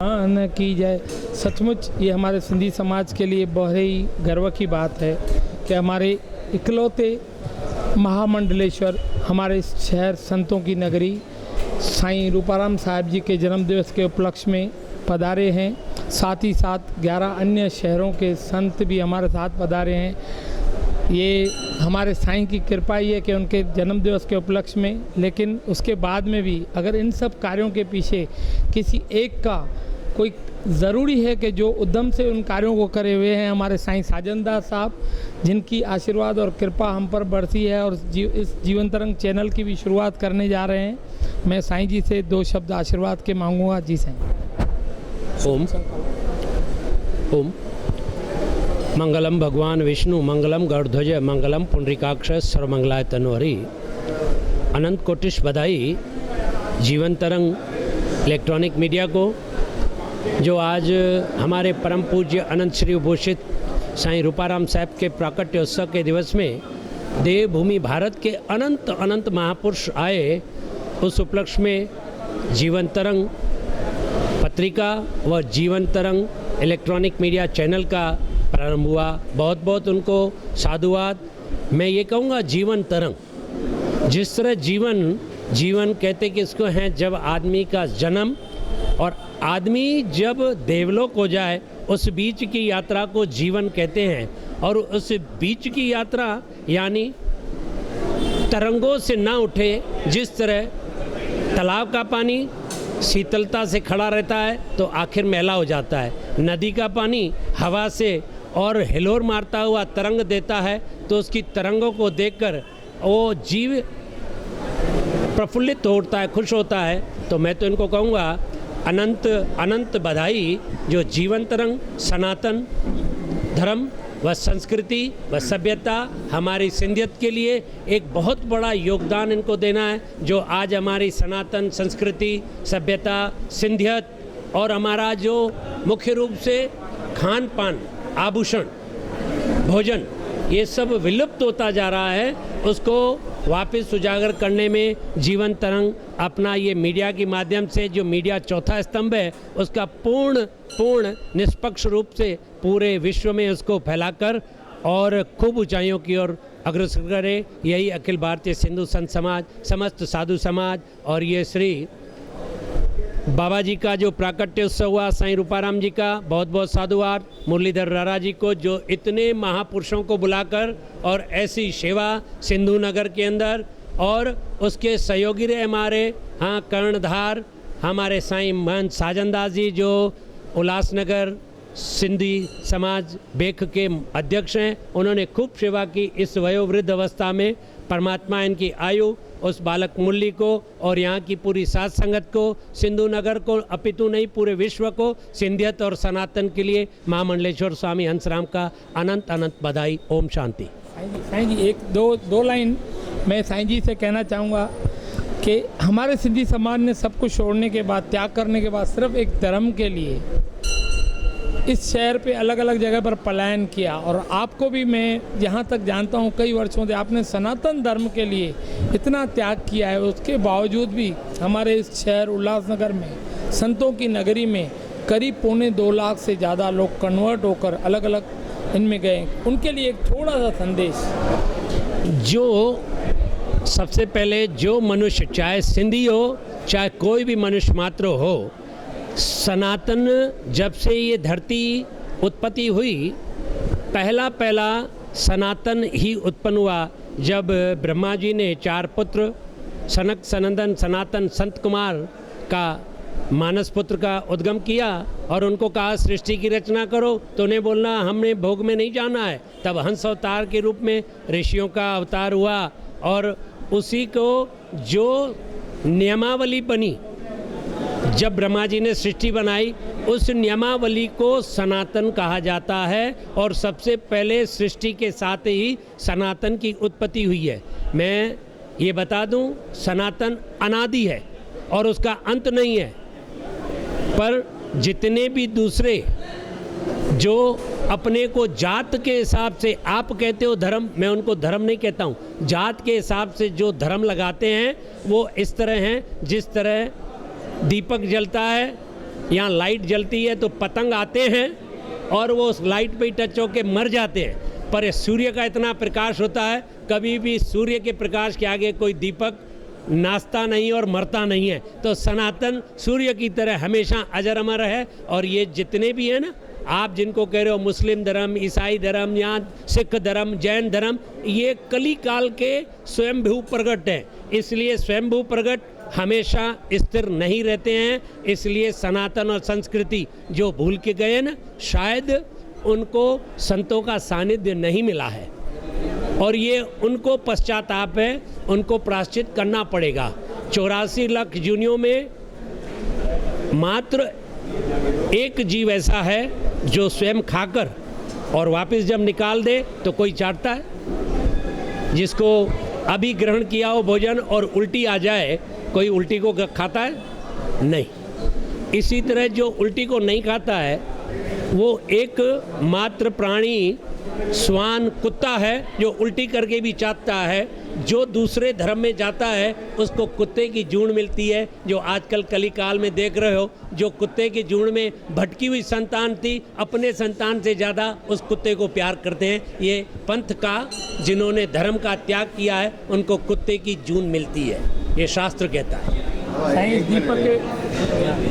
न की जाए। सचमुच ये हमारे सिंधी समाज के लिए बहुत ही गर्व की बात है कि हमारे इकलौते महामंडलेश्वर हमारे इस शहर संतों की नगरी साईं रूपाराम साहब जी के जन्म दिवस के उपलक्ष्य में पधारे हैं। साथ ही साथ 11 अन्य शहरों के संत भी हमारे साथ पधारे हैं। ये हमारे साईं की कृपा ही है कि उनके जन्मदिवस के उपलक्ष्य में, लेकिन उसके बाद में भी अगर इन सब कार्यों के पीछे किसी एक का कोई ज़रूरी है कि जो उद्यम से उन कार्यों को करे हुए हैं हमारे साईं साजनदास साहब, जिनकी आशीर्वाद और कृपा हम पर बरसी है और इस जीवन तरंग चैनल की भी शुरुआत करने जा रहे हैं। मैं साईं जी से 2 शब्द आशीर्वाद के मांगूंगा। जी साईं। ओम ओम मंगलम भगवान विष्णु, मंगलम गरुड़ध्वज, मंगलम पुंडरीकाक्ष, सर्वमंगलाय तनोहरि। अनंत कोटिश बधाई जीवन तरंग इलेक्ट्रॉनिक मीडिया को, जो आज हमारे परम पूज्य अनंत श्री उपोषित साईं रूपाराम साहब के प्राकट्योत्सव के दिवस में देवभूमि भारत के अनंत अनंत महापुरुष आए। उस उपलक्ष्य में जीवन तरंग पत्रिका व जीवन तरंग इलेक्ट्रॉनिक मीडिया चैनल का प्रारंभ हुआ। बहुत बहुत उनको साधुवाद। मैं ये कहूँगा जीवन तरंग, जिस तरह जीवन कहते कि इसको हैं जब आदमी का जन्म और आदमी जब देवलोक हो जाए उस बीच की यात्रा को जीवन कहते हैं। और उस बीच की यात्रा यानी तरंगों से ना उठे, जिस तरह तालाब का पानी शीतलता से खड़ा रहता है तो आखिर मैला हो जाता है, नदी का पानी हवा से और हिलोर मारता हुआ तरंग देता है तो उसकी तरंगों को देखकर वो जीव प्रफुल्लित होता है, खुश होता है। तो मैं तो इनको कहूँगा अनंत अनंत बधाई, जो जीवन तरंग सनातन धर्म व संस्कृति व सभ्यता हमारी सिंधियत के लिए एक बहुत बड़ा योगदान इनको देना है। जो आज हमारी सनातन संस्कृति सभ्यता सिंधियत और हमारा जो मुख्य रूप से खान पान आभूषण भोजन ये सब विलुप्त होता जा रहा है, उसको वापस उजागर करने में जीवन तरंग अपना ये मीडिया के माध्यम से, जो मीडिया चौथा स्तंभ है, उसका पूर्ण निष्पक्ष रूप से पूरे विश्व में उसको फैलाकर और खूब ऊंचाइयों की ओर अग्रसर करे। यही अखिल भारतीय सिंधु संत समाज, समस्त साधु समाज और ये श्री बाबा जी का जो प्राकट्योत्सव हुआ साईं रूपाराम जी का, बहुत बहुत साधुवाद। मुरलीधर रारा जी को जो इतने महापुरुषों को बुलाकर और ऐसी सेवा सिंधु नगर के अंदर, और उसके सहयोगी रहे हमारे कर्णधार हमारे साईं महंत साजनदास जी जो उल्लासनगर सिंधी समाज बेख के अध्यक्ष हैं। उन्होंने खूब सेवा की इस वयोवृद्ध अवस्था में। परमात्मा इनकी आयु उस बालक मुरली को और यहाँ की पूरी साध संगत को, सिंधु नगर को, अपितु नहीं पूरे विश्व को सिंधियत और सनातन के लिए महामंडलेश्वर स्वामी हंसराम का अनंत अनंत बधाई। ओम शांति। साईं जी एक दो लाइन मैं साईं जी से कहना चाहूँगा कि हमारे सिंधी समाज ने सब कुछ छोड़ने के बाद, त्याग करने के बाद सिर्फ एक धर्म के लिए इस शहर पे अलग अलग जगह पर पलायन किया। और आपको भी मैं जहाँ तक जानता हूँ कई वर्षों से आपने सनातन धर्म के लिए इतना त्याग किया है। उसके बावजूद भी हमारे इस शहर उल्लासनगर में संतों की नगरी में करीब 2.25 लाख से ज़्यादा लोग कन्वर्ट होकर अलग अलग इनमें गए। उनके लिए एक थोड़ा सा संदेश। जो सबसे पहले जो मनुष्य, चाहे सिंधी हो चाहे कोई भी मनुष्य मात्र हो, सनातन जब से ये धरती उत्पत्ति हुई, पहला सनातन ही उत्पन्न हुआ जब ब्रह्मा जी ने 4 पुत्र सनक सनंदन सनातन संत कुमार का मानस पुत्र का उद्गम किया और उनको कहा सृष्टि की रचना करो, तो उन्हें बोलना हमने भोग में नहीं जाना है। तब हंस अवतार के रूप में ऋषियों का अवतार हुआ और उसी को जो नियमावली बनी जब ब्रह्मा जी ने सृष्टि बनाई, उस नियमावली को सनातन कहा जाता है। और सबसे पहले सृष्टि के साथ ही सनातन की उत्पत्ति हुई है। मैं ये बता दूं, सनातन अनादि है और उसका अंत नहीं है। पर जितने भी दूसरे जो अपने को जात के हिसाब से, आप कहते हो धर्म, मैं उनको धर्म नहीं कहता हूँ, जात के हिसाब से जो धर्म लगाते हैं वो इस तरह हैं जिस तरह दीपक जलता है यहाँ लाइट जलती है तो पतंग आते हैं और वो उस लाइट पे ही टच होके मर जाते हैं, पर सूर्य का इतना प्रकाश होता है, कभी भी सूर्य के प्रकाश के आगे कोई दीपक नाचता नहीं और मरता नहीं है। तो सनातन सूर्य की तरह हमेशा अजर अमर है। और ये जितने भी हैं ना, आप जिनको कह रहे हो मुस्लिम धर्म, ईसाई धर्म या सिख धर्म, जैन धर्म, ये कली काल के स्वयंभू प्रगट हैं। इसलिए स्वयंभू प्रगट हमेशा स्थिर नहीं रहते हैं। इसलिए सनातन और संस्कृति जो भूल के गए ना, शायद उनको संतों का सानिध्य नहीं मिला है और ये उनको पश्चाताप है, उनको प्रायश्चित करना पड़ेगा। 84 लाख योनियों में मात्र एक जीव ऐसा है जो स्वयं खाकर और वापस जब निकाल दे तो कोई चाटता है। जिसको अभी ग्रहण किया हो भोजन और उल्टी आ जाए, कोई उल्टी को खाता है? नहीं। इसी तरह जो उल्टी को नहीं खाता है वो एक मात्र प्राणी श्वान कुत्ता है जो उल्टी करके भी चाटता है। जो दूसरे धर्म में जाता है उसको कुत्ते की जून मिलती है, जो आजकल कली काल में देख रहे हो। जो कुत्ते की जून में भटकी हुई संतान थी, अपने संतान से ज़्यादा उस कुत्ते को प्यार करते हैं। ये पंथ का, जिन्होंने धर्म का त्याग किया है, उनको कुत्ते की जून मिलती है, ये शास्त्र कहता है। दीपक